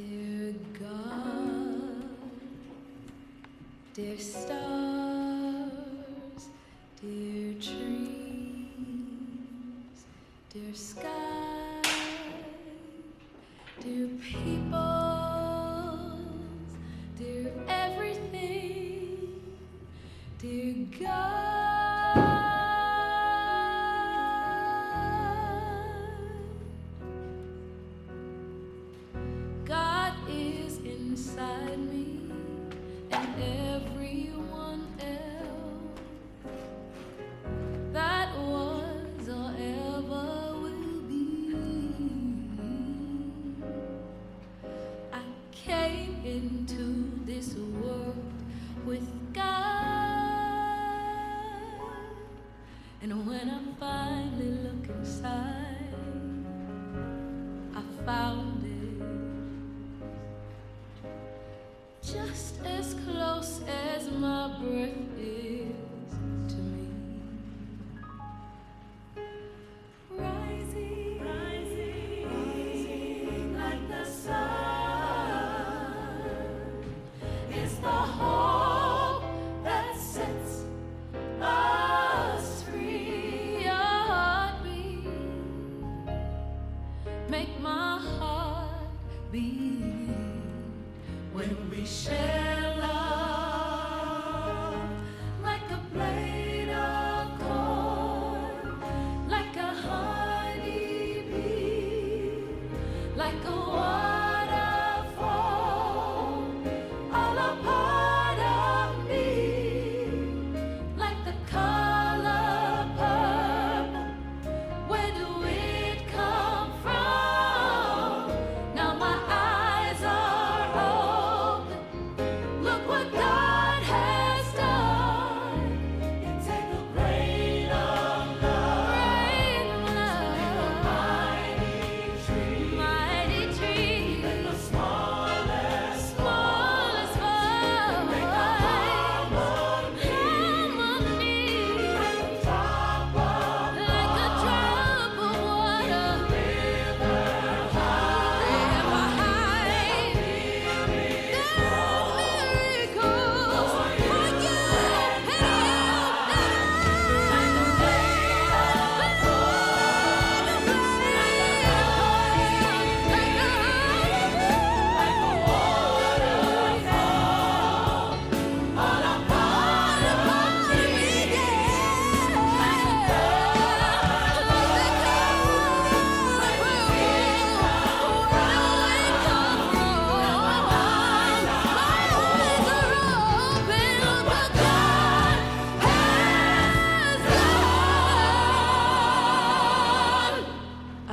Dear God, dear stars, dear trees, dear sky, dear peoples, dear everything, dear God. God is inside me and everyone else that was or ever will be. I came into this world with God, and when I finally look inside, I found it just as close as my breath is to me. Rising, rising like the sun is the hope that sets us free. Your heartbeat, make my heart beat. When we share love, like a blade of corn, like a honeybee, like a waterfall, all a part of me, like the color purple. Where do it come from? Now my eyes are open. Look what God has done. You take a grain of love, mighty tree, and the smallest voice, make a harmony, like a drop of water, river high, miracles, for you and you,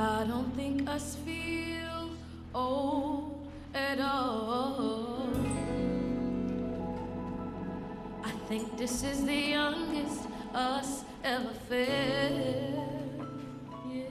I don't think us feel old at all. I think this is the youngest us ever felt. Yeah.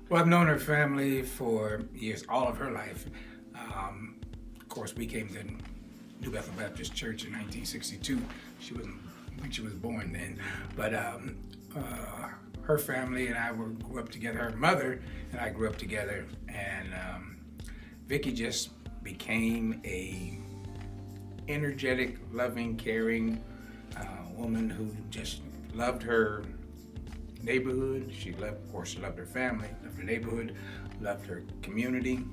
Well, I've known her family for years, all of her life. Of course, we came to New Bethel Baptist Church in 1962. I think she was born then. But her family and I grew up together. Her mother and I grew up together. And Vicki just became a energetic, loving, caring woman who just loved her neighborhood. She loved her family, loved her neighborhood, loved her community.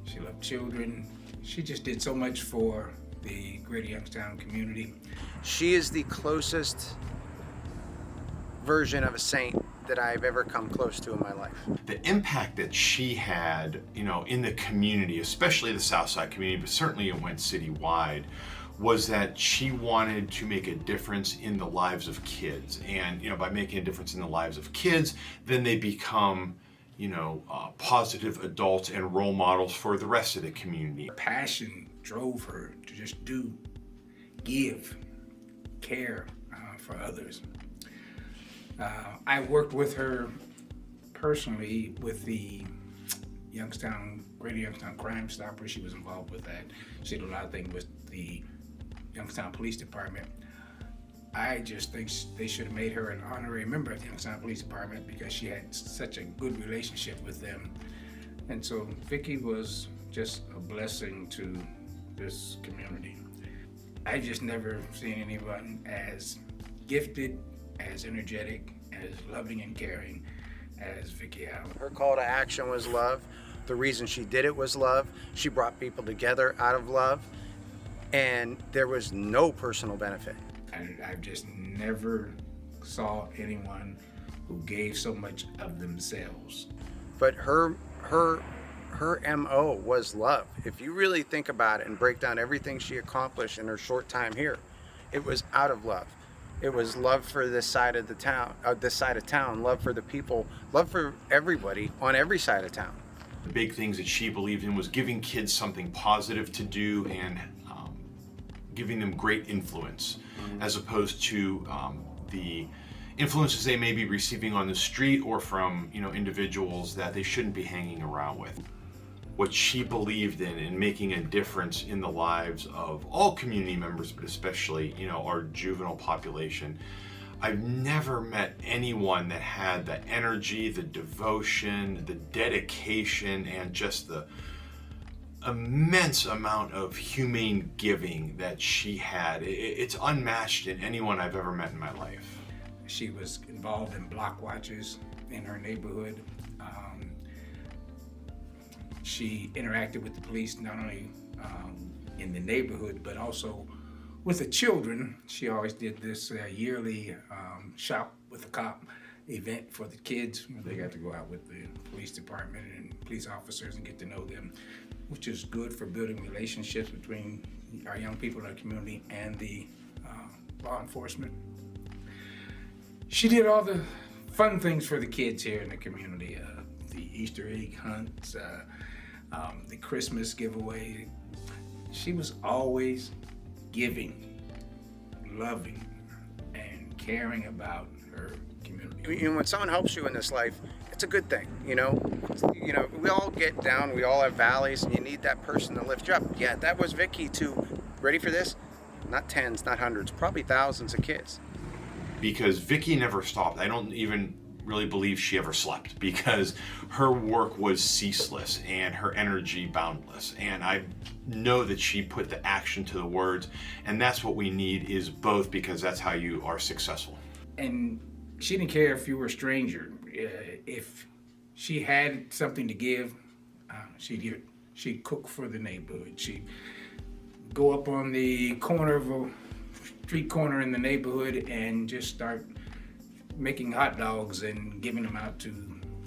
She loved children. She just did so much for the greater Youngstown community. She is the closest version of a saint that I've ever come close to in my life. The impact that she had, in the community, especially the Southside community, but certainly it went citywide, was that she wanted to make a difference in the lives of kids. And, by making a difference in the lives of kids, then they become, positive adults and role models for the rest of the community. Passion drove her to just give, care for others. I worked with her personally with the Greater Youngstown Crime Stopper. She was involved with that. She did a lot of things with the Youngstown Police Department. I just think they should have made her an honorary member of the Youngstown Police Department because she had such a good relationship with them. And so Vicki was just a blessing to this community. I just never seen anyone as gifted, as energetic, as loving and caring as Vicki Allen. Her call to action was love. The reason she did it was love. She brought people together out of love, and there was no personal benefit. I just never saw anyone who gave so much of themselves. But her MO was love. If you really think about it and break down everything she accomplished in her short time here, it was out of love. It was love for this side of the town, love for the people, love for everybody on every side of town. The big things that she believed in was giving kids something positive to do and giving them great influence, as opposed to the influences they may be receiving on the street or from individuals that they shouldn't be hanging around with. What she believed in making a difference in the lives of all community members, but especially our juvenile population. I've never met anyone that had the energy, the devotion, the dedication, and just the immense amount of humane giving that she had. It's unmatched in anyone I've ever met in my life. She was involved in block watches in her neighborhood. She interacted with the police not only in the neighborhood, but also with the children. She always did this yearly shop with a cop event for the kids, where they got to go out with the police department and police officers and get to know them, which is good for building relationships between our young people in our community and the law enforcement. She did all the fun things for the kids here in the community, the Easter egg hunts, the Christmas giveaway. She was always giving, loving, and caring about her community. When someone helps you in this life, it's a good thing. We all get down, we all have valleys, and you need that person to lift you up. Yeah, that was Vicki to, ready for this? Not tens, not hundreds, probably thousands of kids. Because Vicki never stopped. I don't even really believe she ever slept, because her work was ceaseless and her energy boundless. And I know that she put the action to the words, and that's what we need, is both, because that's how you are successful. And she didn't care if you were a stranger. If she had something to give, she'd give it. She'd cook for the neighborhood. She'd go up on the corner of a street corner in the neighborhood and just start making hot dogs and giving them out to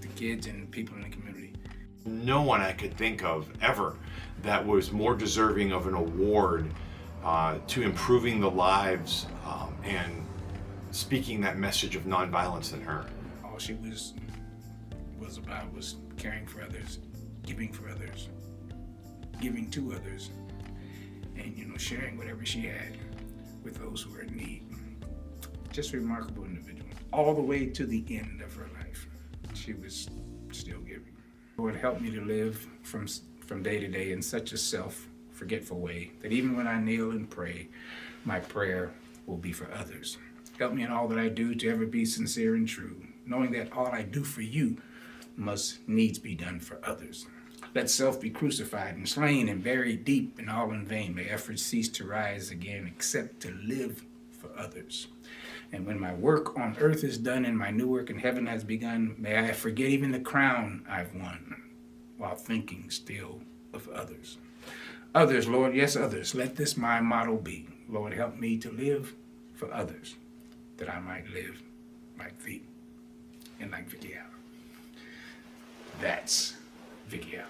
the kids and people in the community. No one I could think of ever that was more deserving of an award to improving the lives and speaking that message of nonviolence than her. All she was about was caring for others, giving for others, giving to others, and sharing whatever she had with those who were in need. Just a remarkable individual. All the way to the end of her life, she was still giving. Lord, help me to live from day to day in such a self-forgetful way that even when I kneel and pray, my prayer will be for others. Help me in all that I do to ever be sincere and true, knowing that all I do for you must needs be done for others. Let self be crucified and slain and buried deep, and all in vain may efforts cease to rise again, except to live for others. And when my work on earth is done and my new work in heaven has begun, may I forget even the crown I've won, while thinking still of others. Others, Lord, yes, others. Let this my motto be. Lord, help me to live for others, that I might live like feet, and like Vicki Allen. That's Vicki Allen.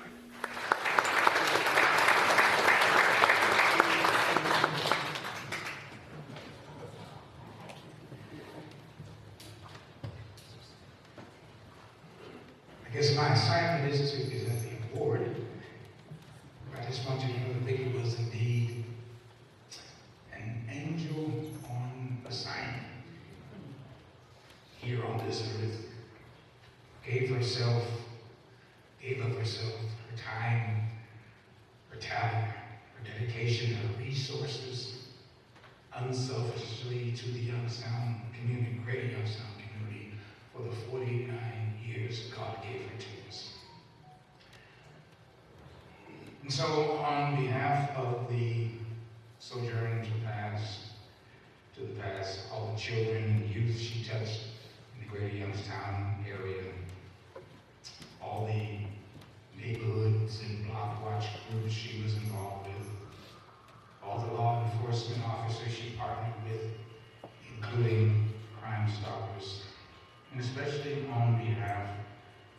I guess my assignment is to present the award. I just want you to know that Vicki was indeed an angel on assignment here on this earth. Gave up herself, her time, her talent, her dedication, her resources, unselfishly to the Youngstown community, greater Youngstown community, for the 49 years God gave her to us. And so, on behalf of the Sojourn to the past, all the children and youth she touched in the greater Youngstown area, all the neighborhoods and block watch groups she was involved with, all the law enforcement officers she partnered with, including Crime Stoppers, and especially on behalf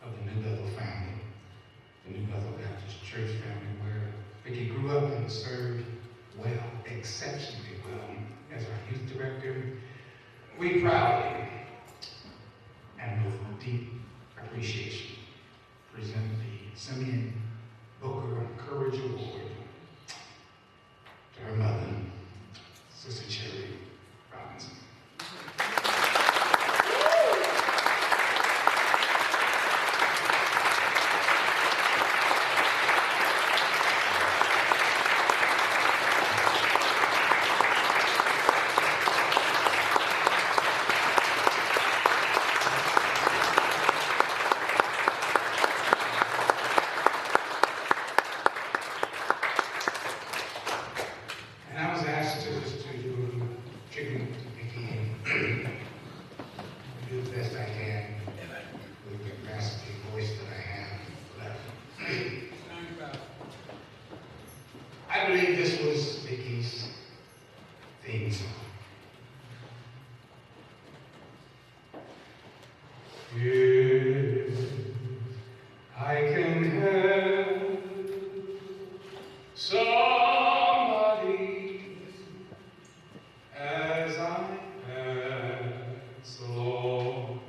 of the New Bethel family, the New Bethel Baptist Church family, where Vicki grew up and served well, exceptionally well, as our youth director. We proudly and with deep appreciation present the Simeon Booker Courage Award to her mother, Sister Cherry Robinson. I believe this was Vicki's theme song. If I can help somebody as I pass along,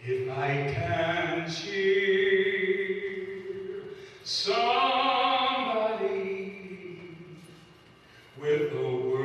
if I can cheer somebody with a word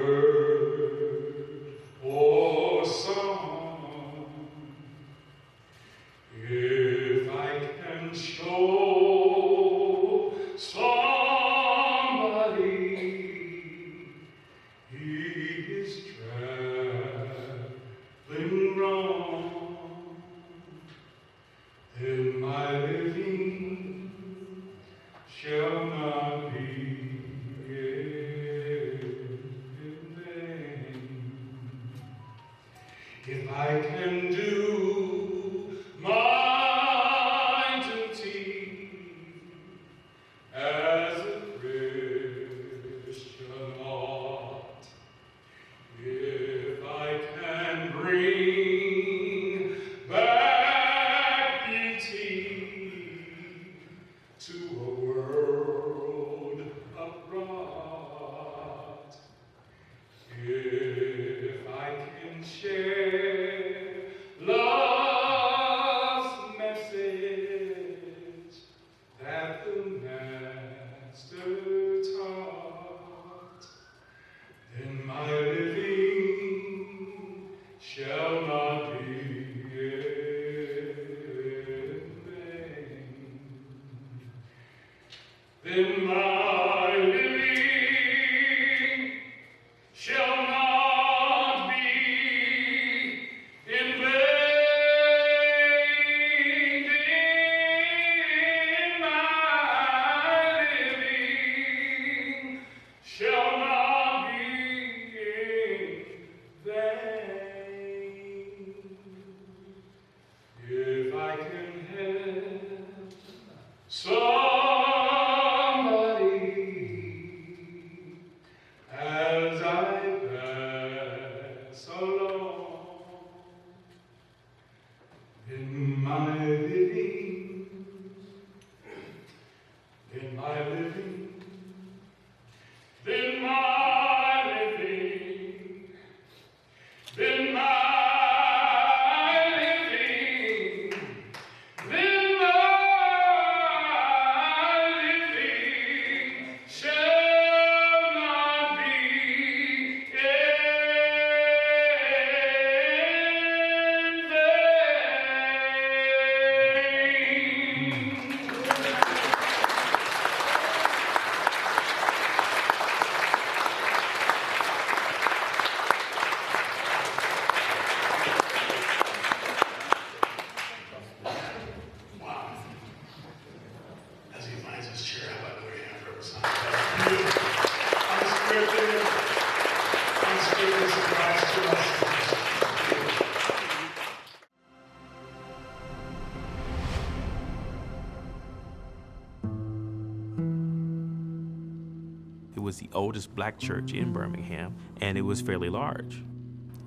It was the oldest black church in Birmingham, and it was fairly large.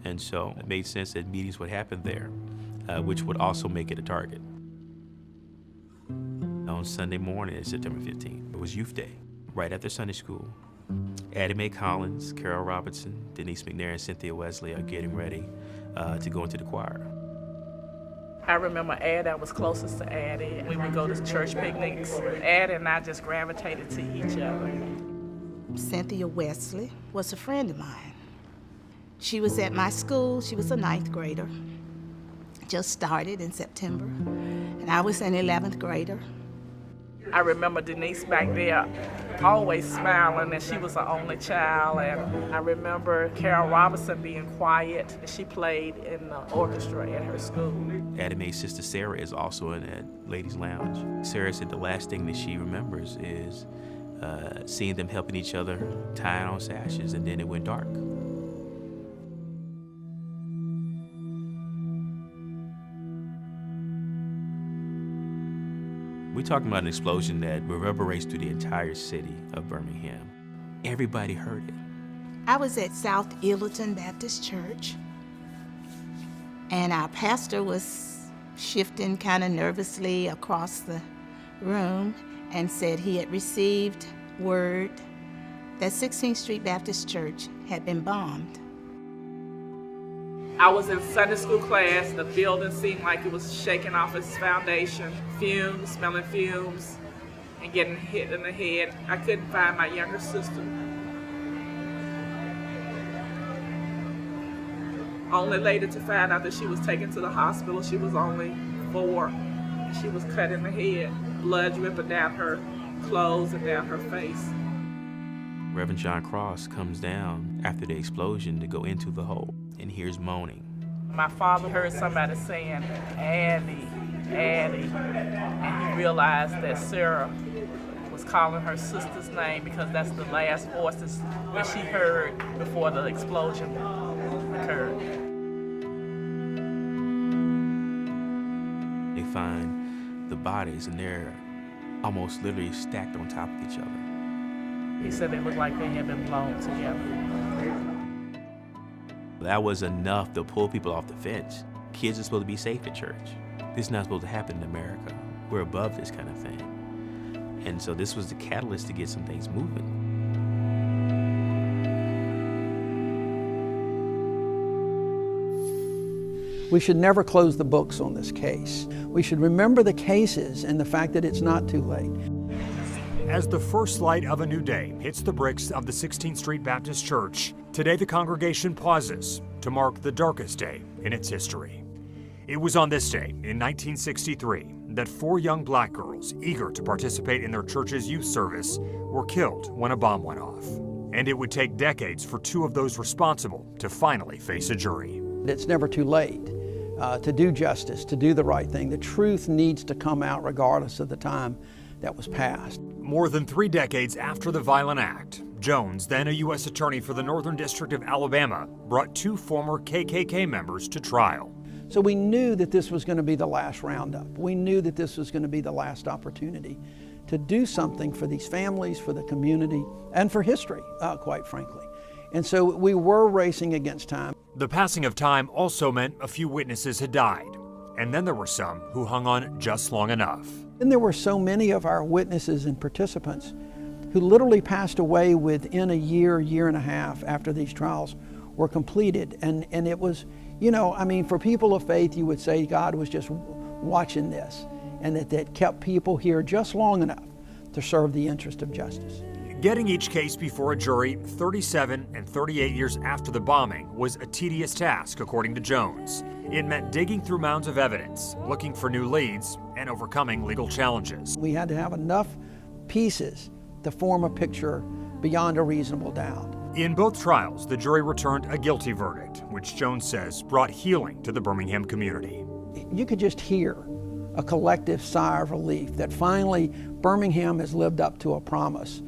And so it made sense that meetings would happen there, which would also make it a target. On Sunday morning, September 15th, it was Youth Day, right after Sunday school. Addie Mae Collins, Carol Robertson, Denise McNair, and Cynthia Wesley are getting ready to go into the choir. I remember Addie, I was closest to Addie. We would go to church picnics. Addie and I just gravitated to each other. Cynthia Wesley was a friend of mine. She was at my school. She was a 9th grader. Just started in September. And I was an 11th grader. I remember Denise back there always smiling, and she was the only child. And I remember Carol Robinson being quiet. She played in the orchestra at her school. Addie Mae's sister Sarah is also in that ladies' lounge. Sarah said the last thing that she remembers is seeing them helping each other, tying on sashes, and then it went dark. We're talking about an explosion that reverberates through the entire city of Birmingham. Everybody heard it. I was at South Illerton Baptist Church, and our pastor was shifting kind of nervously across the room and said he had received word that 16th Street Baptist Church had been bombed. I was in Sunday school class. The building seemed like it was shaking off its foundation. Fumes, smelling fumes, and getting hit in the head. I couldn't find my younger sister. Only later to find out that she was taken to the hospital. She was only 4, and she was cut in the head. Blood dripping down her clothes and down her face. Reverend John Cross comes down after the explosion to go into the hole and hears moaning. My father heard somebody saying, Addie, Addie, and he realized that Sarah was calling her sister's name because that's the last voices that she heard before the explosion occurred. They find the bodies, and they're almost literally stacked on top of each other. He said they looked like they had been blown together. That was enough to pull people off the fence. Kids are supposed to be safe at church. This is not supposed to happen in America. We're above this kind of thing. And so this was the catalyst to get some things moving. We should never close the books on this case. We should remember the cases and the fact that it's not too late. As the first light of a new day hits the bricks of the 16th Street Baptist Church, today the congregation pauses to mark the darkest day in its history. It was on this day in 1963 that 4 young black girls eager to participate in their church's youth service were killed when a bomb went off. And it would take decades for 2 of those responsible to finally face a jury. It's never too late to do justice, to do the right thing. The truth needs to come out regardless of the time that was passed. More than 3 decades after the violent act, Jones, then a U.S. attorney for the Northern District of Alabama, brought 2 former KKK members to trial. So we knew that this was going to be the last roundup. We knew that this was going to be the last opportunity to do something for these families, for the community, and for history, quite frankly. And so we were racing against time. The passing of time also meant a few witnesses had died, and then there were some who hung on just long enough. And there were so many of our witnesses and participants who literally passed away within a year, year and a half after these trials were completed. And it was, you know, I mean, for people of faith, you would say God was just watching this, and that kept people here just long enough to serve the interest of justice. Getting each case before a jury 37 and 38 years after the bombing was a tedious task, according to Jones. It meant digging through mounds of evidence, looking for new leads, and overcoming legal challenges. We had to have enough pieces to form a picture beyond a reasonable doubt. In both trials, the jury returned a guilty verdict, which Jones says brought healing to the Birmingham community. You could just hear a collective sigh of relief that finally Birmingham has lived up to a promise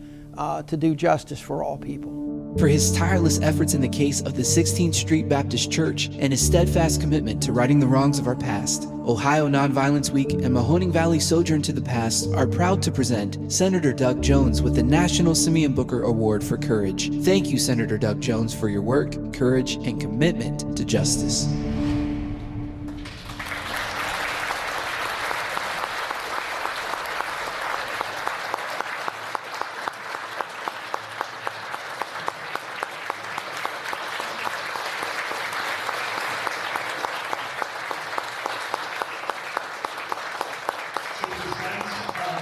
to do justice for all people. For his tireless efforts in the case of the 16th Street Baptist Church and his steadfast commitment to righting the wrongs of our past, Ohio Nonviolence Week and Mahoning Valley Sojourn to the Past are proud to present Senator Doug Jones with the National Simeon Booker Award for Courage. Thank you, Senator Doug Jones, for your work, courage, and commitment to justice.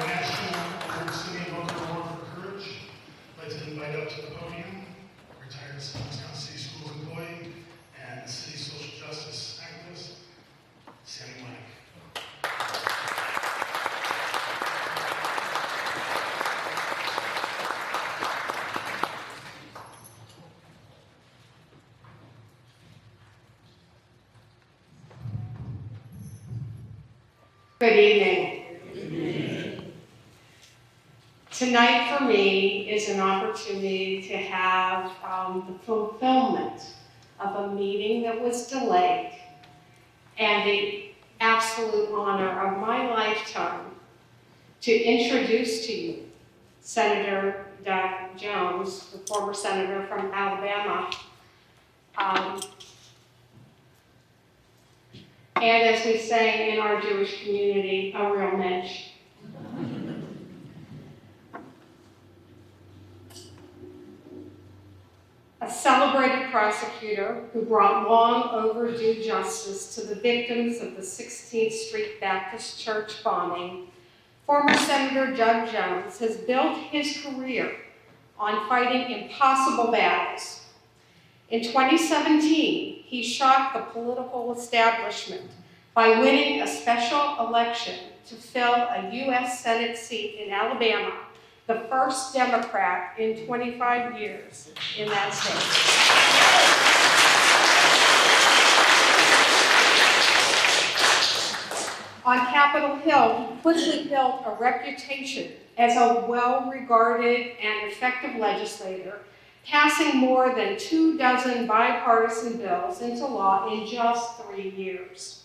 National Simeon Booker Award for Courage. I'd like to invite up to the podium retired Wisconsin City Schools employee and city social justice activist, Sammy Mike. Good evening. Tonight for me is an opportunity to have the fulfillment of a meeting that was delayed and the absolute honor of my lifetime to introduce to you Senator Doug Jones, the former senator from Alabama. And as we say in our Jewish community, a real mensch. A celebrated prosecutor who brought long overdue justice to the victims of the 16th Street Baptist Church bombing, former Senator Doug Jones has built his career on fighting impossible battles. In 2017, he shocked the political establishment by winning a special election to fill a U.S. Senate seat in Alabama, the first Democrat in 25 years in that state. On Capitol Hill, he quickly built a reputation as a well-regarded and effective legislator, passing more than 24 bipartisan bills into law in just 3 years.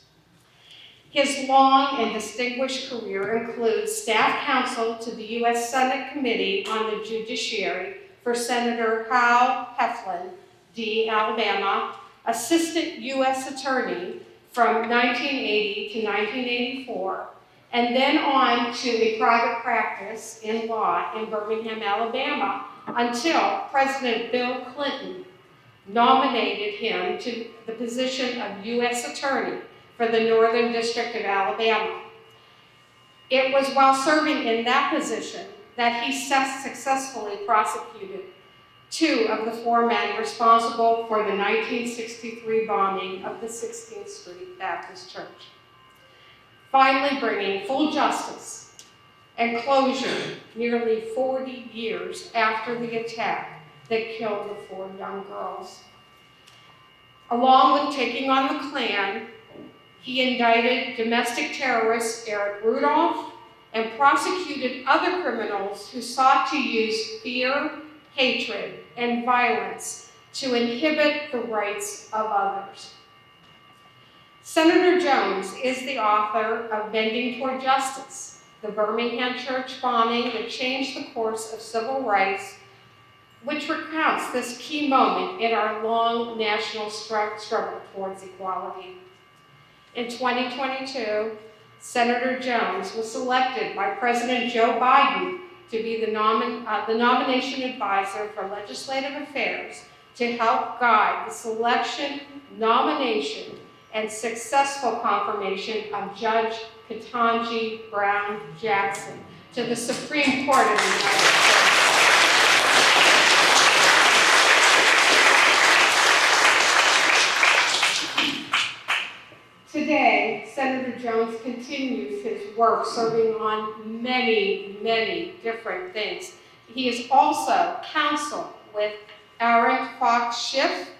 His long and distinguished career includes staff counsel to the U.S. Senate Committee on the Judiciary for Senator Hal Heflin, D. Alabama, assistant U.S. attorney from 1980 to 1984, and then on to a private practice in law in Birmingham, Alabama, until President Bill Clinton nominated him to the position of U.S. Attorney for the Northern District of Alabama. It was while serving in that position that he successfully prosecuted 2 of the 4 men responsible for the 1963 bombing of the 16th Street Baptist Church, finally bringing full justice and closure nearly 40 years after the attack that killed the 4 young girls. Along with taking on the Klan, he indicted domestic terrorist Eric Rudolph and prosecuted other criminals who sought to use fear, hatred, and violence to inhibit the rights of others. Senator Jones is the author of Bending Toward Justice, the Birmingham church bombing that changed the course of civil rights, which recounts this key moment in our long national struggle towards equality. In 2022, Senator Jones was selected by President Joe Biden to be the nomination advisor for legislative affairs to help guide the selection, nomination, and successful confirmation of Judge Ketanji Brown Jackson to the Supreme Court of the United States. Today, Senator Jones continues his work serving on many, many different things. He is also counsel with Aaron Fox Schiff,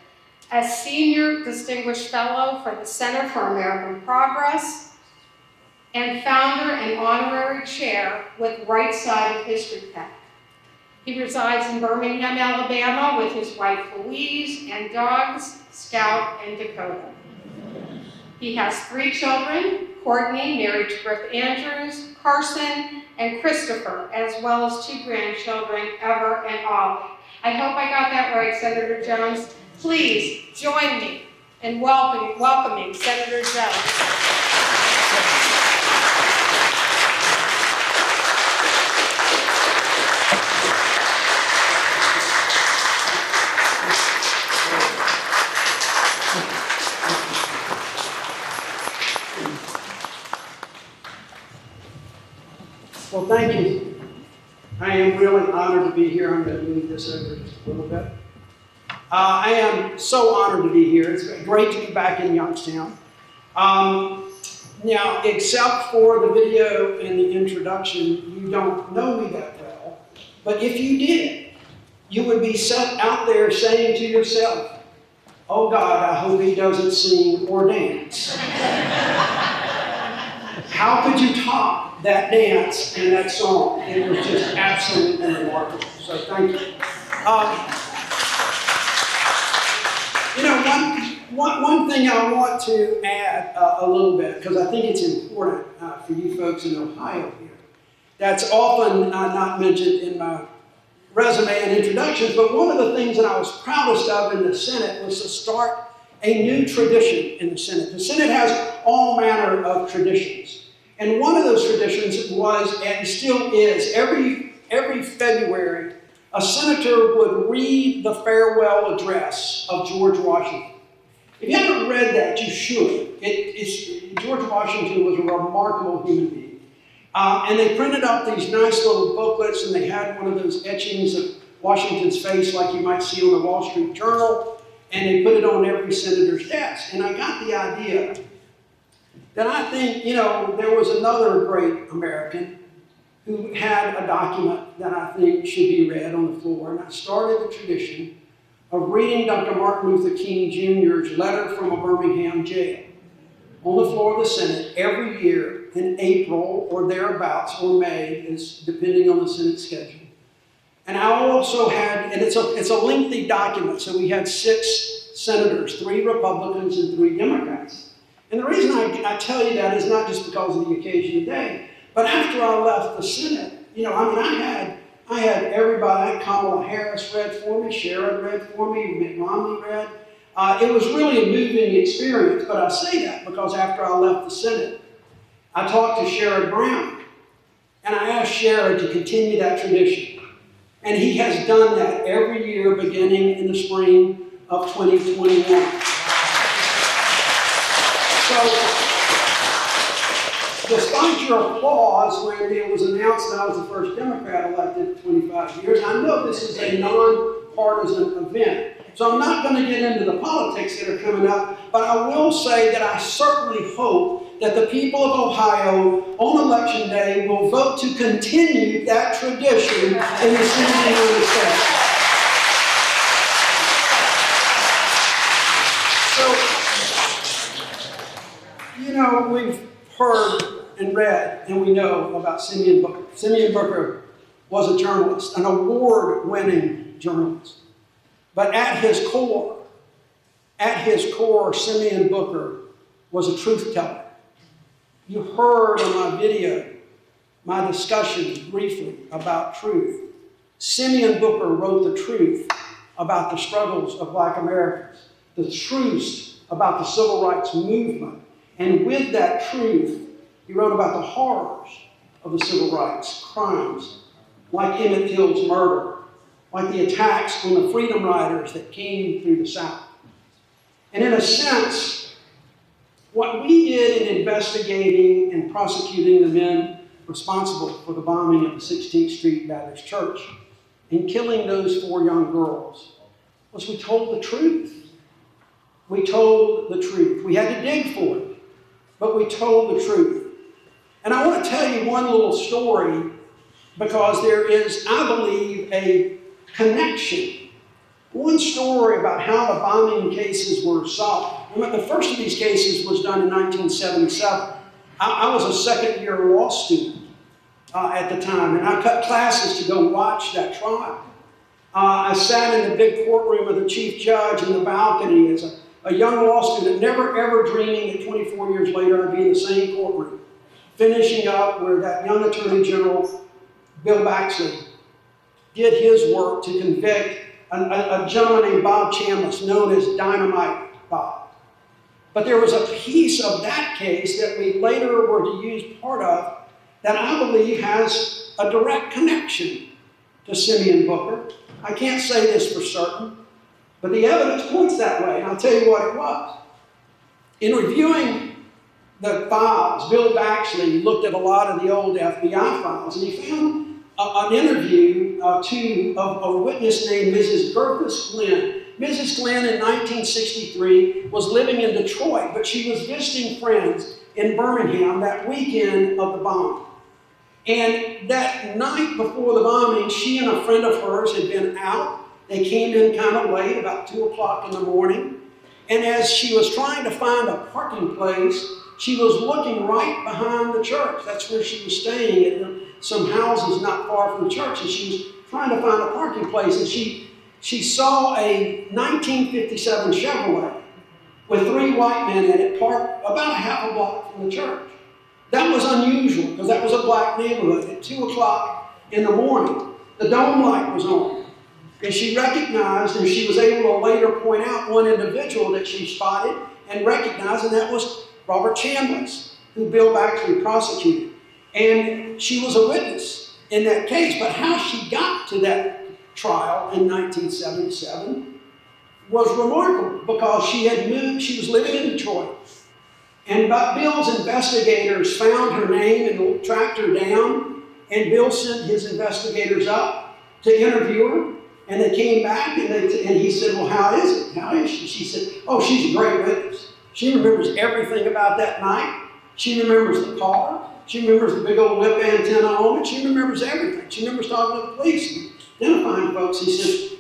a senior distinguished fellow for the Center for American Progress, and founder and honorary chair with Right Side of History PAC. He resides in Birmingham, Alabama with his wife Louise and dogs, Scout and Dakota. He has 3 children, Courtney, married to Griff Andrews, Carson, and Christopher, as well as 2 grandchildren, Ever and Ollie. I hope I got that right, Senator Jones. Please join me in welcoming Senator Jones. Well, thank you. I am really honored to be here. I'm going to move this over just a little bit. I am so honored to be here. It's great to be back in Youngstown. Now, except for the video and the introduction, you don't know me that well. But if you did, you would be set out there saying to yourself, "Oh God, I hope he doesn't sing or dance." How could you top that dance and that song? It was just absolutely remarkable. So thank you. One thing I want to add a little bit, because I think it's important for you folks in Ohio here, that's often not mentioned in my resume and introductions, but one of the things that I was proudest of in the Senate was to start a new tradition in the Senate. The Senate has all manner of traditions. And one of those traditions was, and still is, every February, a senator would read the farewell address of George Washington. If you haven't read that, you should. George Washington was a remarkable human being. And they printed up these nice little booklets, and they had one of those etchings of Washington's face like you might see on the Wall Street Journal, and they put it on every senator's desk. And I got the idea that I think, there was another great American who had a document that I think should be read on the floor. And I started the tradition of reading Dr. Martin Luther King Jr.'s letter from a Birmingham jail on the floor of the Senate every year in April or thereabouts, or May, is depending on the Senate schedule. And I also had, and it's a lengthy document, so we had 6 senators, 3 Republicans and 3 Democrats. And the reason I tell you that is not just because of the occasion today, but after I left the Senate, I had everybody. I had Kamala Harris read for me, Sharon read for me, Mitt Romney read. It was really a moving experience, but I say that because after I left the Senate, I talked to Sherrod Brown, and I asked Sherrod to continue that tradition. And he has done that every year beginning in the spring of 2021. So, despite your applause when it was announced that I was the first Democrat elected in 25 years, I know this is a non-partisan event. So I'm not going to get into the politics that are coming up, but I will say that I certainly hope that the people of Ohio on Election Day will vote to continue that tradition in the Senate of the United States. We've heard and read, and we know about Simeon Booker. Simeon Booker was a journalist, an award-winning journalist. But at his core, Simeon Booker was a truth teller. You heard in my video, my discussion briefly about truth. Simeon Booker wrote the truth about the struggles of Black Americans, the truths about the civil rights movement. And with that truth, he wrote about the horrors of the civil rights crimes, like Emmett Till's murder, like the attacks on the Freedom Riders that came through the South. And in a sense, what we did in investigating and prosecuting the men responsible for the bombing of the 16th Street Baptist Church and killing those 4 young girls was we told the truth. We told the truth. We had to dig for it, but we told the truth. And I want to tell you one little story because there is, I believe, a connection. One story about how the bombing cases were solved. The first of these cases was done in 1977. I was a second-year law student. at the time, and I cut classes to go watch that trial. I sat in the big courtroom with the chief judge in the balcony as a young law student, never ever dreaming that 24 years later I'd be in the same courtroom, finishing up where that young Attorney General, Bill Baxley, did his work to convict a gentleman named Bob Chambliss, known as Dynamite Bob. But there was a piece of that case that we later were to use part of that I believe has a direct connection to Simeon Booker. I can't say this for certain, but the evidence points that way, and I'll tell you what it was. In reviewing the files, Bill Baxley looked at a lot of the old FBI files, and he found an interview of a witness named Mrs. Gerthus Glenn. Mrs. Glenn in 1963 was living in Detroit, but she was visiting friends in Birmingham that weekend of the bombing. And that night before the bombing, she and a friend of hers had been out. They came in kind of late, about 2 o'clock in the morning. And as she was trying to find a parking place, she was looking right behind the church. That's where she was staying, in some houses not far from the church. And she was trying to find a parking place. And she saw a 1957 Chevrolet with 3 white men in it, parked about a half a block from the church. That was unusual, because that was a black neighborhood. At 2 o'clock in the morning, the dome light was on. And she recognized, and she was able to later point out one individual that she spotted and recognized, and that was Robert Chambliss, who Bill Baxley prosecuted. And she was a witness in that case. But how she got to that trial in 1977 was remarkable, because she had moved, she was living in Detroit. And Bill's investigators found her name and tracked her down, and Bill sent his investigators up to interview her, and they came back, and he said, well, how is it? How is she? She said, oh, she's a great witness. She remembers everything about that night. She remembers the car. She remembers the big old whip antenna on it. She remembers everything. She remembers talking to the police and identifying folks.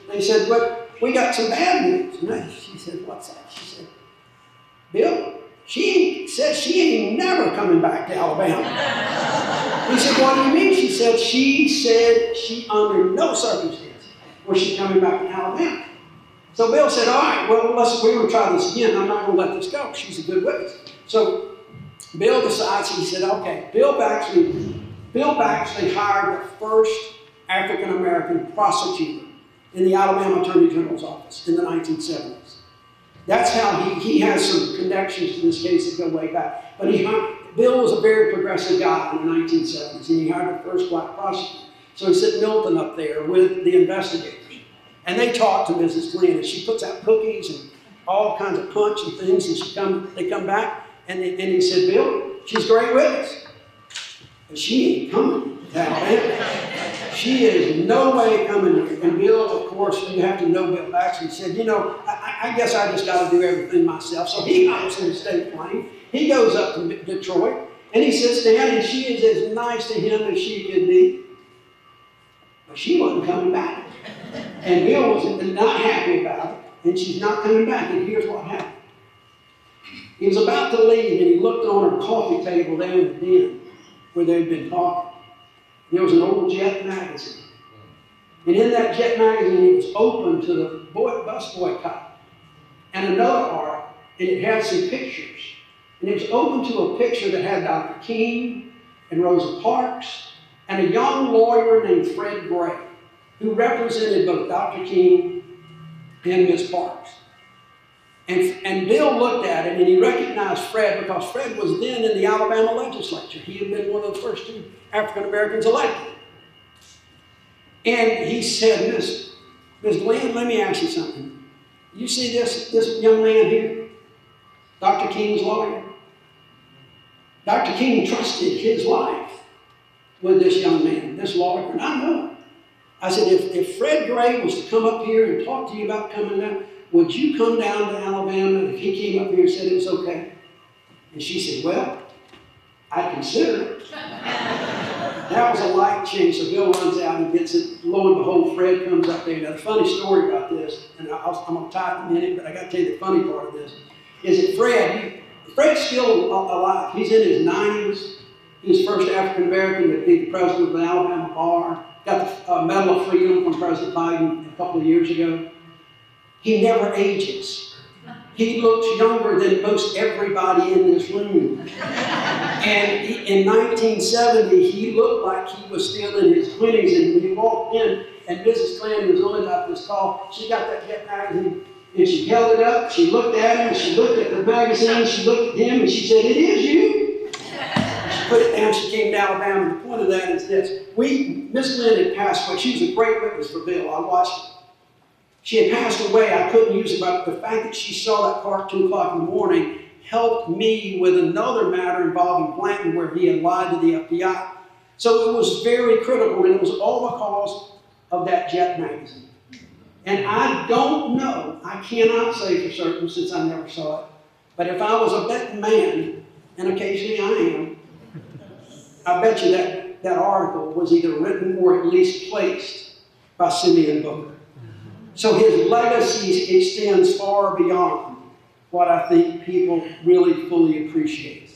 They said, but we got some bad news. And she said, what's that? She said, Bill, she said she ain't never coming back to Alabama. He said, what do you mean? She said she under no circumstances was she coming back to Alabama. So Bill said, all right, well, we're going to try this again. I'm not going to let this go. She's a good witness. So Bill decides, he said, okay, Bill Baxley hired the first African-American prosecutor in the Alabama Attorney General's office in the 1970s. That's how he has some connections to this case that go way back. But Bill was a very progressive guy in the 1970s, and he hired the first black prosecutor. So he sent Milton up there with the investigators. And they talk to Mrs. Glenn, and she puts out cookies and all kinds of punch and things, and they come back, and he said, Bill, she's a great witness, but she ain't coming to Alabama. She is no way coming here. And Bill, of course, you have to know Bill Baxley, said, you know, I guess I just got to do everything myself. So he hops in the state plane. He goes up to Detroit, and he sits down, and she is as nice to him as she could be. But she wasn't coming back. And Bill was not happy about it, and she's not coming back. And here's what happened. He was about to leave, and he looked on her coffee table there in the den where they'd been talking. There was an old Jet magazine. And in that Jet magazine, it was open to the bus boycott. And another art, and it had some pictures. And it was open to a picture that had Dr. King and Rosa Parks and a young lawyer named Fred Gray, who represented both Dr. King and Miss Parks. And Bill looked at it, and he recognized Fred because Fred was then in the Alabama legislature. He had been one of the first 2 African Americans elected. And he said, Miss Glenn, let me ask you something. You see this young man here? Dr. King's lawyer. Dr. King trusted his life with this young man, this lawyer, and I know it. I said, if Fred Gray was to come up here and talk to you about coming down, would you come down to Alabama if he came up here and said it was okay? And she said, well, I'd consider it. That was a light change. So Bill runs out and gets it. Lo and behold, Fred comes up there. Now, the funny story about this, and I'm going to tie it in a minute, but I got to tell you the funny part of this, is that Fred's still alive. He's in his 90s, He was the first African American to be the president of the Alabama Bar. Got the Medal of Freedom from President Biden a couple of years ago. He never ages. He looks younger than most everybody in this room. And in 1970, he looked like he was still in his 20s. And when he walked in, and Mrs. Klansmen was only about this tall, she got that Jet magazine, and she held it up, she looked at him, she looked at the magazine, she looked at him, and she said, "It is you." She put it down, she came to Alabama, and the point of that is this. Miss Lynn had passed away. She was a great witness for Bill. I watched it. She had passed away. I couldn't use it, but the fact that she saw that car at 2 o'clock in the morning helped me with another matter involving Blanton where he had lied to the FBI. So it was very critical, and it was all because of that Jet magazine. And I don't know, I cannot say for certain since I never saw it, but if I was a betting man, and occasionally I am, I bet you that article was either written or at least placed by Simeon Booker. So his legacy extends far beyond what I think people really fully appreciate.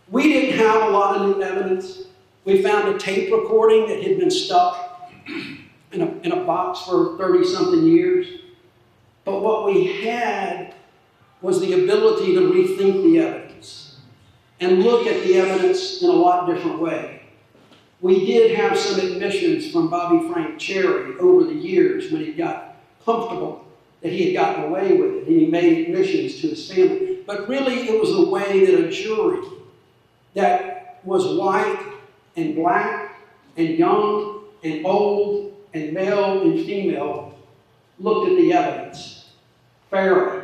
We didn't have a lot of new evidence. We found a tape recording that had been stuck in a box for 30-something years. But what we had was the ability to rethink the evidence and look at the evidence in a lot different way. We did have some admissions from Bobby Frank Cherry over the years when he got comfortable that he had gotten away with it, and he made admissions to his family. But really, it was the way that a jury that was white and black and young and old and male and female looked at the evidence fairly.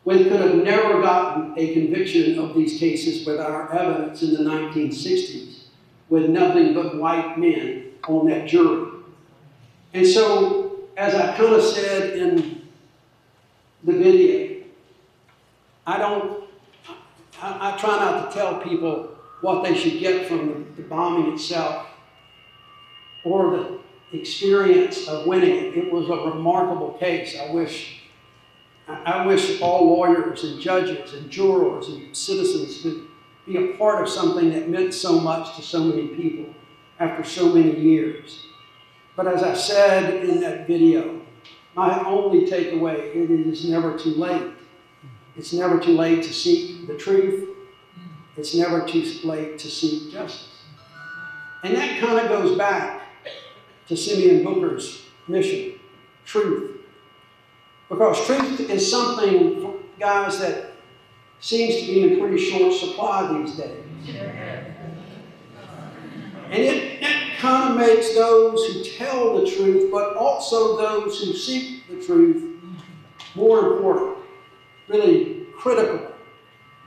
We could have never gotten a conviction of these cases with our evidence in the 1960s with nothing but white men on that jury. And so, as I kind of said in the video, I try not to tell people what they should get from the bombing itself or the experience of winning it. It was a remarkable case. I wish all lawyers and judges and jurors and citizens could be a part of something that meant so much to so many people after so many years. But as I said in that video, my only takeaway, it is never too late. It's never too late to seek the truth. It's never too late to seek justice. And that kind of goes back to Simeon Booker's mission, truth. Because truth is something, guys, that seems to be in pretty short supply these days. And it kind of makes those who tell the truth, but also those who seek the truth, more important, really critical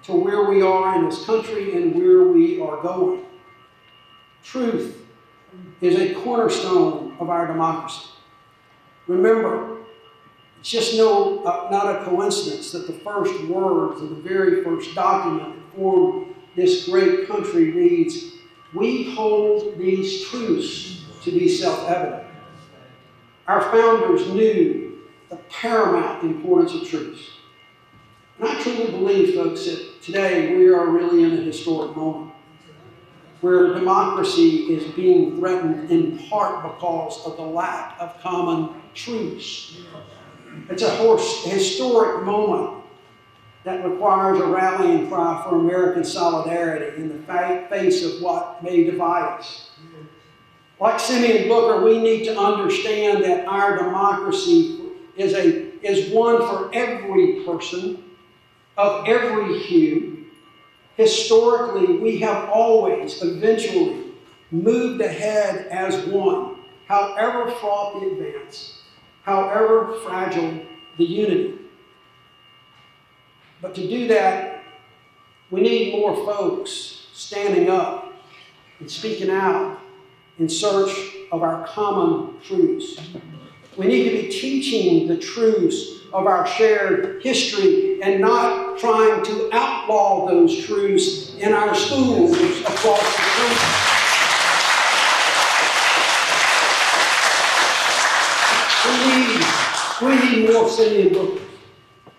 to where we are in this country and where we are going. Truth is a cornerstone of our democracy. Remember, it's just not a coincidence that the first words of the very first document that formed this great country reads, "We hold these truths to be self-evident." Our founders knew the paramount importance of truth. And I truly believe, folks, that today we are really in a historic moment where democracy is being threatened in part because of the lack of common truths. It's a historic moment that requires a rallying cry for American solidarity in the face of what may divide us. Like Simeon Booker, we need to understand that our democracy is one for every person of every hue. Historically, we have always eventually moved ahead as one, however fraught the advance, however fragile the unity. But to do that, we need more folks standing up and speaking out in search of our common truths. We need to be teaching the truths of our shared history and not trying to outlaw those truths in our schools across the country. We need more Simeon Bookers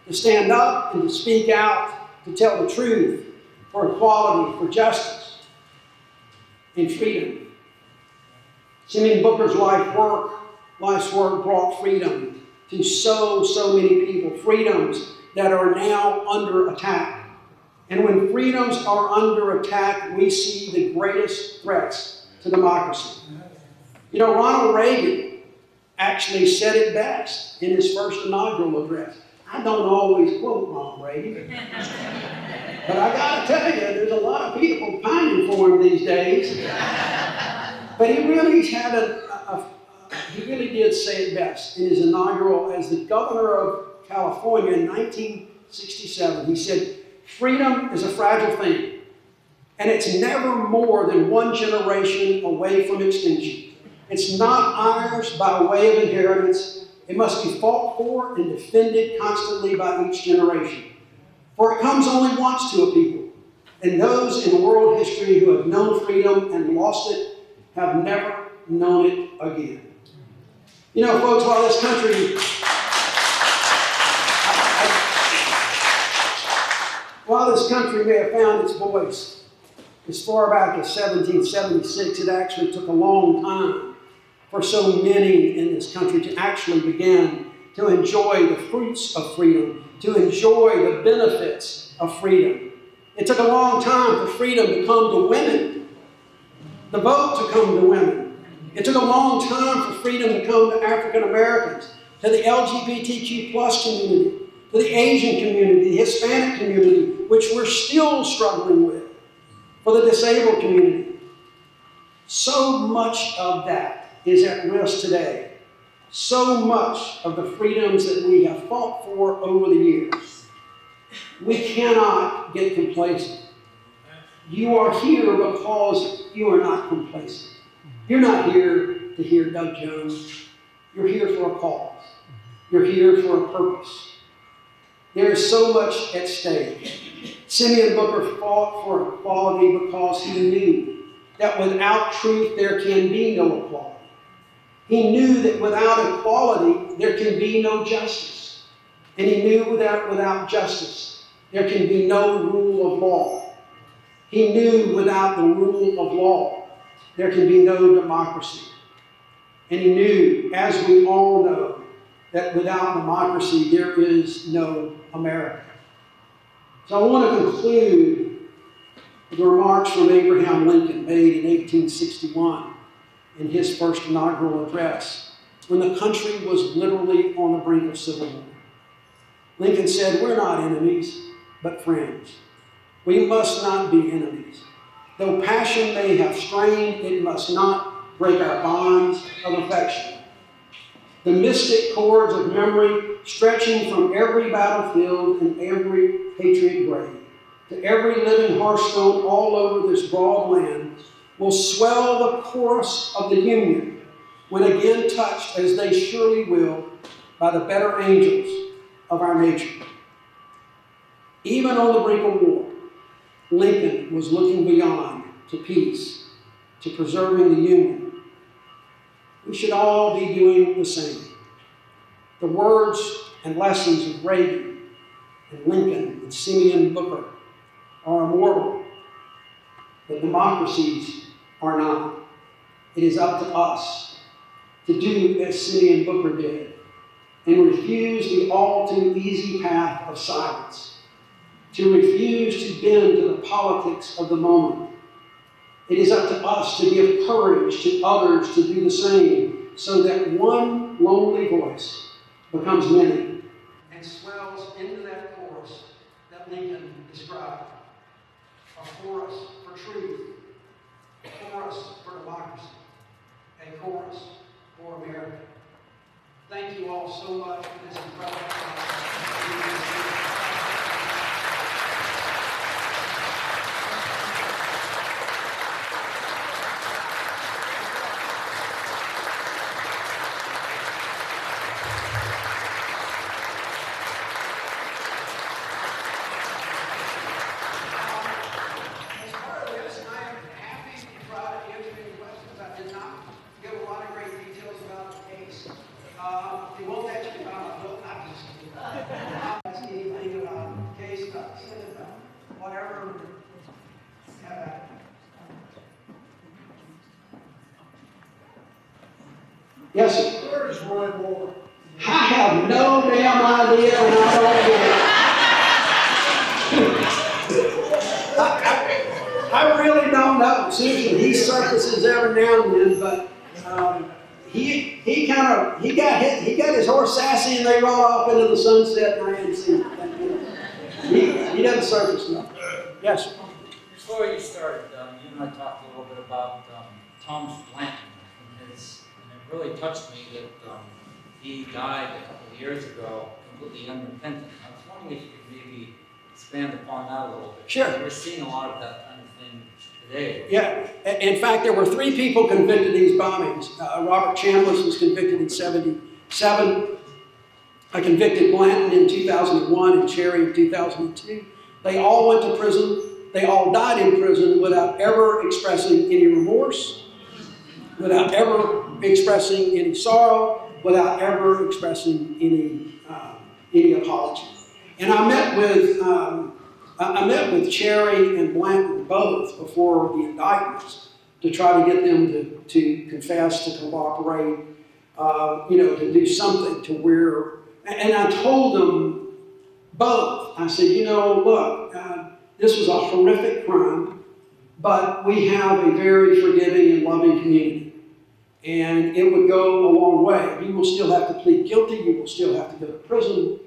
to stand up and to speak out, to tell the truth, for equality, for justice. in freedom. Simeon Booker's life's work brought freedom to so many people, freedoms that are now under attack. And when freedoms are under attack, we see the greatest threats to democracy. You know, Ronald Reagan actually said it best in his first inaugural address. I don't always quote Ronald Reagan, but I gotta tell you, there's a lot of people pining for him these days. But he really he really did say it best in his inaugural as the governor of California in 1967. He said, "Freedom is a fragile thing, and it's never more than one generation away from extinction. It's not ours by way of inheritance. It must be fought for and defended constantly by each generation. For it comes only once to a people, and those in world history who have known freedom and lost it have never known it again." You know, folks, while this country, may have found its voice as far back as 1776, it actually took a long time for so many in this country to actually begin to enjoy the fruits of freedom, to enjoy the benefits of freedom. It took a long time for freedom to come to women, the vote to come to women. It took a long time for freedom to come to African Americans, to the LGBTQ plus community, to the Asian community, the Hispanic community, which we're still struggling with, for the disabled community. So much of that is at risk today. So much of the freedoms that we have fought for over the years. We cannot get complacent. You are here because you are not complacent. You're not here to hear Doug Jones. You're here for a cause. You're here for a purpose. There is so much at stake. Simeon Booker fought for equality because he knew that without truth there can be no equality. He knew that without equality there can be no justice. And he knew that without justice there can be no rule of law. He knew without the rule of law there can be no democracy. And he knew, as we all know, that without democracy there is no America. So I want to conclude with remarks from Abraham Lincoln made in 1861 in his first inaugural address, when the country was literally on the brink of civil war. Lincoln said, "We're not enemies, but friends. We must not be enemies. Though passion may have strained, it must not break our bonds of affection. The mystic cords of memory stretching from every battlefield and every patriot grave to every living hearthstone all over this broad land will swell the chorus of the Union when again touched, as they surely will, by the better angels of our nature." Even on the brink of war, Lincoln was looking beyond to peace, to preserving the Union. We should all be doing the same. The words and lessons of Reagan and Lincoln and Simeon Booker are immortal, but democracies are not. It is up to us to do as Simeon Booker did and refuse the all too easy path of silence, to refuse to bend to the politics of the moment. It is up to us to give courage to others to do the same, so that one lonely voice becomes many and swells into that chorus that Lincoln described. A chorus for truth, a chorus for democracy, a chorus for America. Thank you all so much for this incredible time. They won't let you Yes, sir. Where is Roy Moore? I have no damn idea, and I don't get it. I really don't know. Seriously, he surfaces every now and then, but he got his horse sassy, and they rode off into the sunset, and I hadn't seen it. He doesn't surface enough. Yes, sir. Before you started, you and I talked a little bit about Thomas Blanton, and it really touched me that he died a couple of years ago, completely unrepentant. I was wondering if you could maybe expand upon that a little bit. Sure. We're seeing a lot of that kind of thing today. Yeah. In fact, there were 3 people convicted of these bombings. Robert Chambliss was convicted in '77. I convicted Blanton in 2001 and Cherry in 2002. They all went to prison. They all died in prison without ever expressing any remorse, without ever expressing any sorrow, without ever expressing any apology. And I met with Cherry and Blanton both before the indictments to try to get them to confess, to cooperate, to do something to where. And I told them both. I said, look, this was a horrific crime, but we have a very forgiving and loving community. And it would go a long way. You will still have to plead guilty. You will still have to go to prison.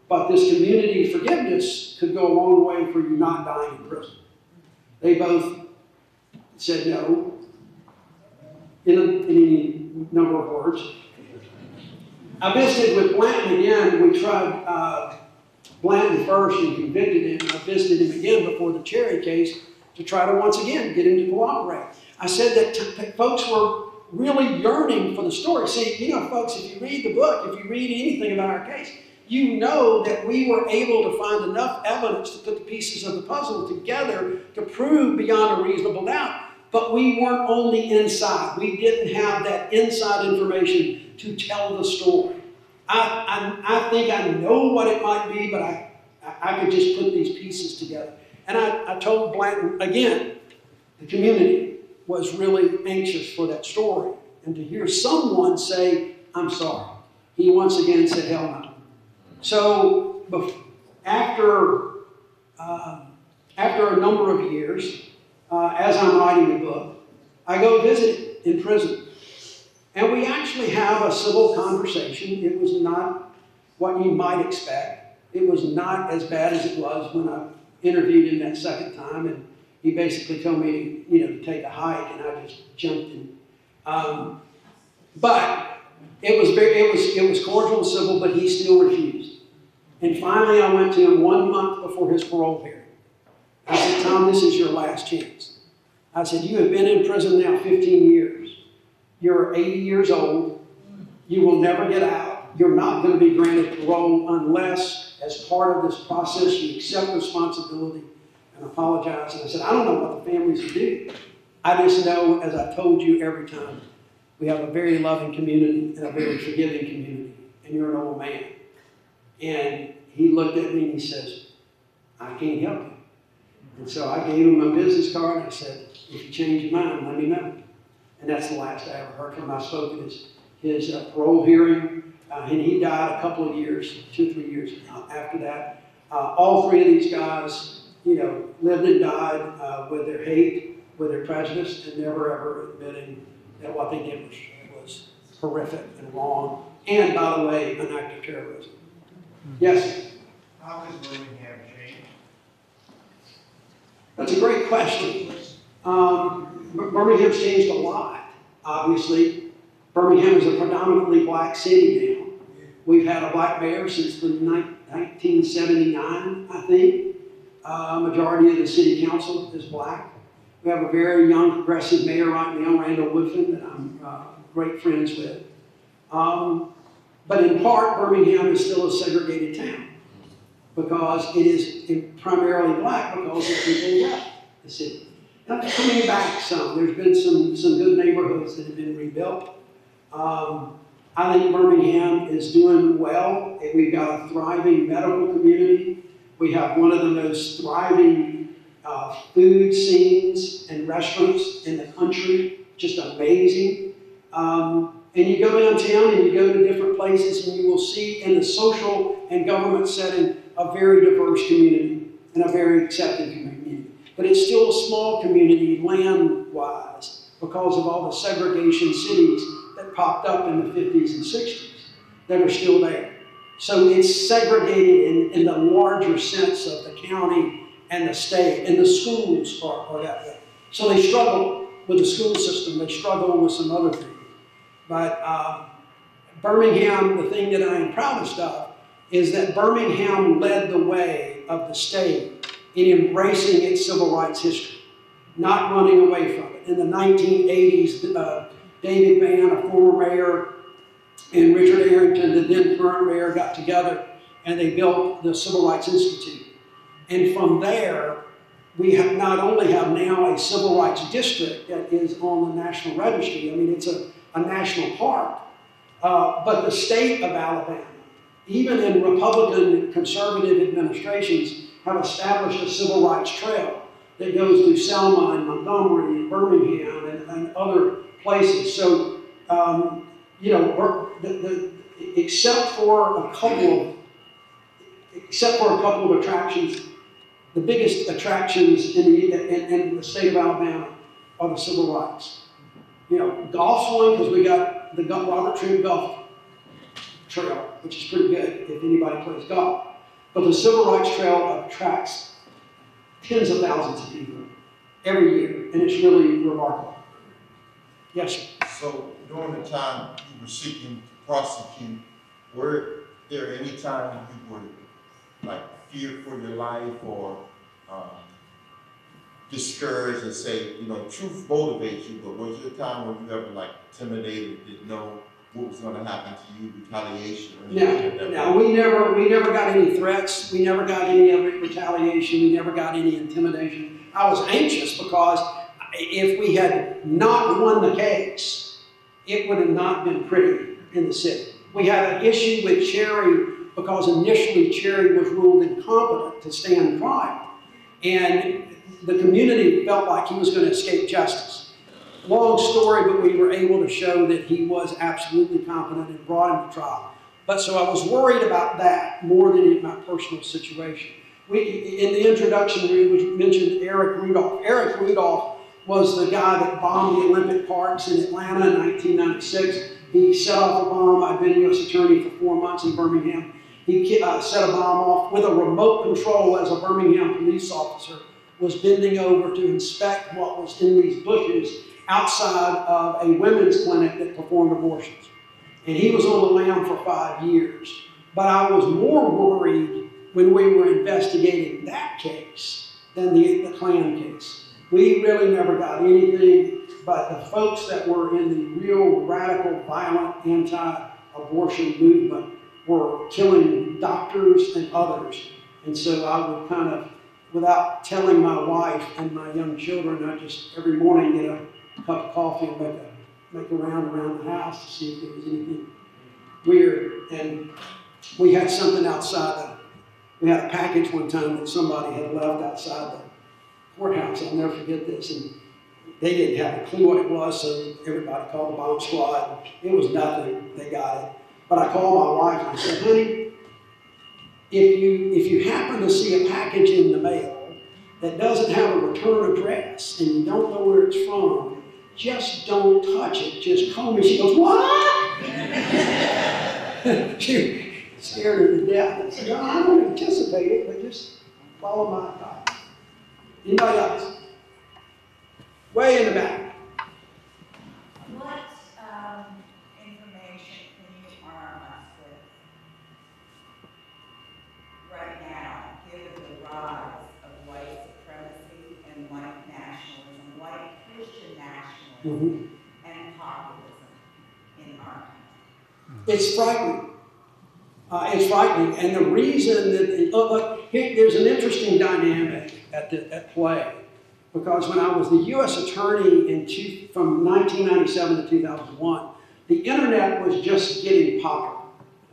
But this community forgiveness could go a long way for you not dying in prison. They both said no in any number of words. I visited with Blanton again. We tried Blanton first and convicted him. I visited him again before the Cherry case to try to once again get him to cooperate. I said that folks were really yearning for the story. See, folks, if you read the book, if you read anything about our case, you know that we were able to find enough evidence to put the pieces of the puzzle together to prove beyond a reasonable doubt. But we weren't only inside. We didn't have that inside information to tell the story. I think I know what it might be, but I could just put these pieces together. And I told Blanton, again, the community was really anxious for that story. And to hear someone say, I'm sorry, he once again said, hell no. So after a number of years, as I'm writing the book, I go visit in prison. And we actually have a civil conversation. It was not what you might expect. It was not as bad as it was when I interviewed him that second time. And he basically told me to take a hike, and I just jumped in. But it was cordial and civil, but he still refused. And finally, I went to him 1 month before his parole hearing. I said, Tom, this is your last chance. I said, you have been in prison now 15 years. You're 80 years old. You will never get out. You're not going to be granted parole unless, as part of this process, you accept responsibility and apologize. And I said, I don't know what the families will do. I just know, as I told you every time, we have a very loving community and a very forgiving community. And you're an old man. And he looked at me and he says, I can't help you. And so I gave him my business card and I said, if you change your mind, let me know. And that's the last I ever heard from him. I spoke at his parole hearing, and he died a couple of years, 2 or 3 years after that. All 3 of these guys, lived and died with their hate, with their prejudice, and never ever admitting that what they did was horrific and wrong, and, by the way, an act of terrorism. Yes? How has Birmingham changed? That's a great question. Birmingham's changed a lot, obviously. Birmingham is a predominantly black city now. We've had a black mayor since 1979, I think. Majority of the city council is black. We have a very young progressive mayor right now, Randall Woodfin, that I'm great friends with. But in part, Birmingham is still a segregated town because it is primarily black because of people who left the city. Now, coming back some. There's been some good neighborhoods that have been rebuilt. I think Birmingham is doing well. We've got a thriving medical community. We have one of the most thriving food scenes and restaurants in the country. Just amazing. And you go downtown and you go to different places and you will see in the social and government setting a very diverse community and a very accepting community. But it's still a small community land-wise because of all the segregation cities that popped up in the 50s and 60s that are still there. So it's segregated in the larger sense of the county and the state, and the schools are that way. So they struggle with the school system, they struggle with some other things. But Birmingham, the thing that I am proudest of, is that Birmingham led the way of the state in embracing its civil rights history, not running away from it. In the 1980s, David Vann, a former mayor, and Richard Arrington, the then current mayor, got together and they built the Civil Rights Institute. And from there, we have not only have now a civil rights district that is on the National Registry, I mean, it's a national park, but the state of Alabama, even in Republican conservative administrations, have established a civil rights trail that goes through Selma and Montgomery and Birmingham and other places. So, you know, except for a couple of attractions, the biggest attractions in the state of Alabama are the civil rights. You know, golf's one because we got the Robert Trent Golf Trail, which is pretty good if anybody plays golf. But the Civil Rights Trail attracts tens of thousands of people every year, and it's really remarkable. Yes, sir. So during the time you were seeking to prosecute, were there any time you were like feared for your life or discouraged and say, you know, truth motivates you, but was there a time when you ever like intimidated, didn't know what was going to happen to you, retaliation? Or anything No, we never got any threats. We never got any retaliation. We never got any intimidation. I was anxious because if we had not won the case, it would have not been pretty in the city. We had an issue with Cherry because initially Cherry was ruled incompetent to stand trial. And the community felt like he was going to escape justice. Long story, but we were able to show that he was absolutely competent and brought him to trial. But so I was worried about that more than in my personal situation. In the introduction, we mentioned Eric Rudolph. Eric Rudolph was the guy that bombed the Olympic Parks in Atlanta in 1996. He set off a bomb. I'd been U.S. attorney for 4 months in Birmingham. He set a bomb off with a remote control as a Birmingham police officer, was bending over to inspect what was in these bushes outside of a women's clinic that performed abortions. And he was on the lam for 5 years. But I was more worried when we were investigating that case than the Klan case. We really never got anything, but the folks that were in the real radical, violent, anti-abortion movement were killing doctors and others. And so I would kind of, without telling my wife and my young children, I just every morning get a cup of coffee and make a round around the house to see if there was anything weird. And we had something outside we had a package one time that somebody had left outside the courthouse. I'll never forget this. And they didn't have a clue what it was, so everybody called the bomb squad. It was nothing. They got it. But I called my wife and I said, honey, if you happen to see a package in the mail that doesn't have a return address and you don't know where it's from, just don't touch it. Just call me. She goes, what? She scared her to death. I said, no, I don't anticipate it, but just follow my advice. Anybody else? Way in the back. What information can you arm us with right now, given the rise of white supremacy and white nationalism, white Christian nationalism, and populism in our country? It's frightening. It's frightening, and the reason that look, there's an interesting dynamic at play, because when I was the U.S. attorney from 1997 to 2001, the internet was just getting popular.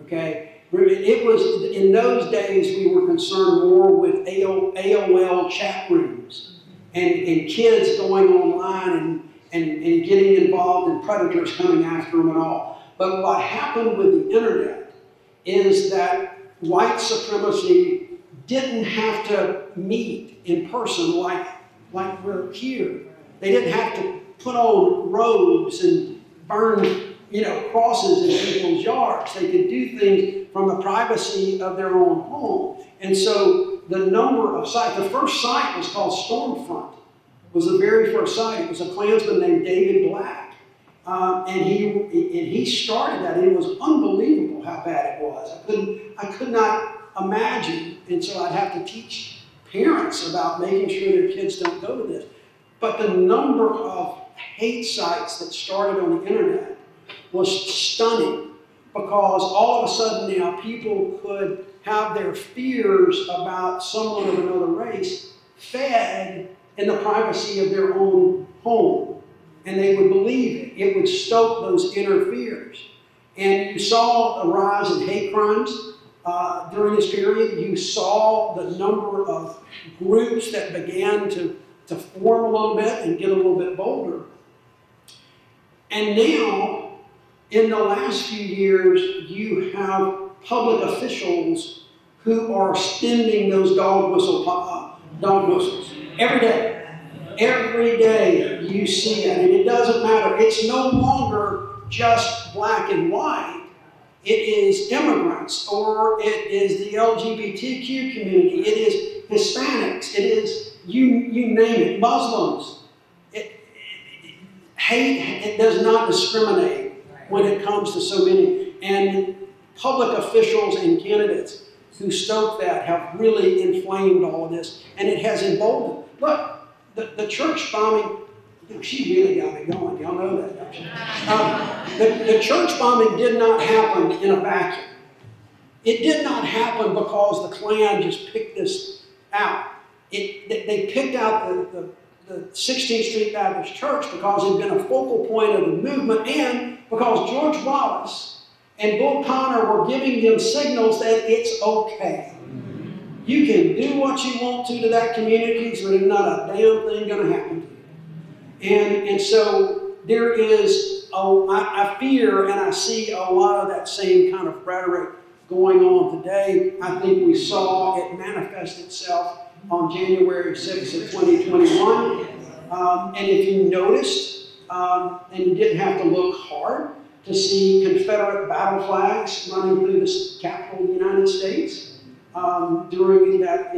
Okay, it was in those days we were concerned more with AOL chat rooms and kids going online and getting involved in predators coming after them and all. But what happened with the internet is that white supremacy didn't have to meet in person like we're here. They didn't have to put on robes and burn, crosses in people's yards. They could do things from the privacy of their own home. And so the number of sites, the first site was called Stormfront. It was the very first site. It was a Klansman named David Black. And he started that, and it was unbelievable how bad it was. I could not imagine, and so I'd have to teach parents about making sure their kids don't go to this. But the number of hate sites that started on the internet was stunning, because all of a sudden now people could have their fears about someone of another race fed in the privacy of their own home. And they would believe it. It would stoke those inner fears. And you saw a rise in hate crimes during this period. You saw the number of groups that began to form a little bit and get a little bit bolder. And now, in the last few years, you have public officials who are spinning those dog whistles every day. Every day you see that, and it doesn't matter. It's no longer just black and white. It is immigrants, or it is the LGBTQ community. It is Hispanics. It is, you name it, Muslims. Hate, it does not discriminate when it comes to so many. And public officials and candidates who stoke that have really inflamed all of this, and it has emboldened. Look, the church bombing, she really got me going. Y'all know that, don't you? The church bombing did not happen in a vacuum. It did not happen because the Klan just picked this out. They picked out the 16th Street Baptist Church because it had been a focal point of the movement, and because George Wallace and Bull Connor were giving them signals that it's okay. You can do what you want to that community, so there's not a damn thing going to happen to you. And so there is, I fear and I see a lot of that same kind of rhetoric going on today. I think we saw it manifest itself on January 6th of 2021. And if you noticed, and you didn't have to look hard to see Confederate battle flags running through the Capitol of the United States, during that's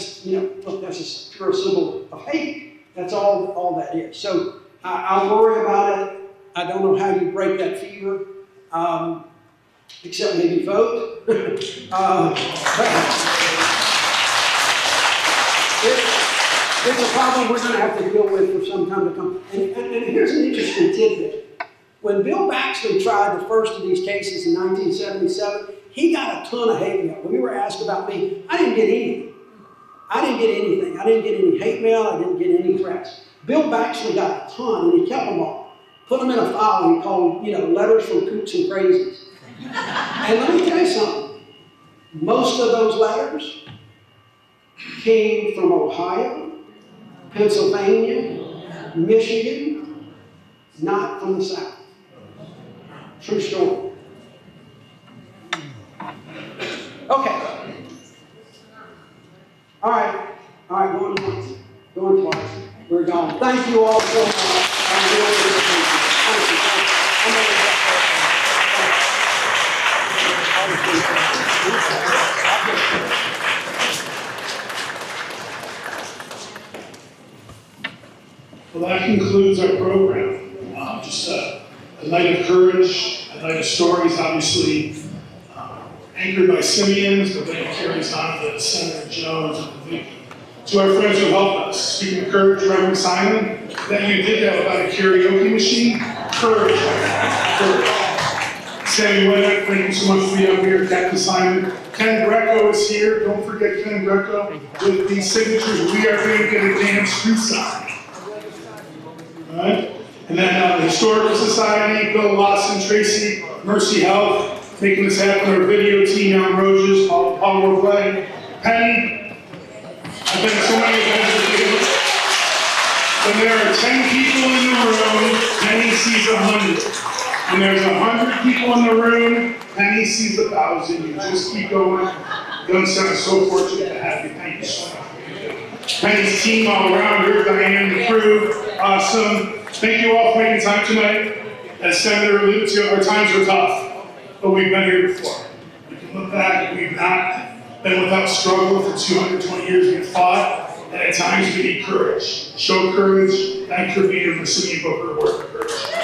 a pure symbol of hate. That's all that is. So I worry about it. I don't know how you break that fever, except maybe vote. There's a problem we're going to have to deal with for some time to come. And here's an interesting tidbit. When Bill Baxley tried the first of these cases in 1977, he got a ton of hate mail. When you were asked about me, I didn't get anything. I didn't get any hate mail. I didn't get any threats. Bill Baxley got a ton, and he kept them all. Put them in a file, and he called, letters from kooks and crazies. And let me tell you something. Most of those letters came from Ohio, Pennsylvania, Michigan, not from the South. True story. Okay. All right, going once, going twice. We're gone. Thank you all so much. I really appreciate Well, that concludes our program. Just a night of courage, a night of stories, obviously anchored by Simeons, but then it carries on to Senator Jones and Vicky. To our friends who helped us, speaking of courage, Reverend Simon, that you did that without a karaoke machine. Courage. Sammy Winnick, thank you so much for being up here. Captain Simon. Ken Greco is here. Don't forget Ken Greco with these signatures. We are going to get a damn street sign. All right? And then the Historical Society, Bill Lawson, Tracy, Mercy Health, making this happen. Our video team, Alan Roges, Paul Roblay, Penny. I've been to so many events with you. The When there are 10 people in the room, Penny sees 100. When there's 100 people in the room, Penny sees 1,000. You just keep going. Young son is so fortunate to have you. Thank you so much. Penny's team all around her, Diane, the crew, awesome. Thank you all for making time tonight. As Senator alluded to, our times were tough, but we've been here before. We can look back, we've not been without struggle for 220 years. We've fought, and at times we need courage. Show courage. Thank you for being the Simeon Booker Award for courage.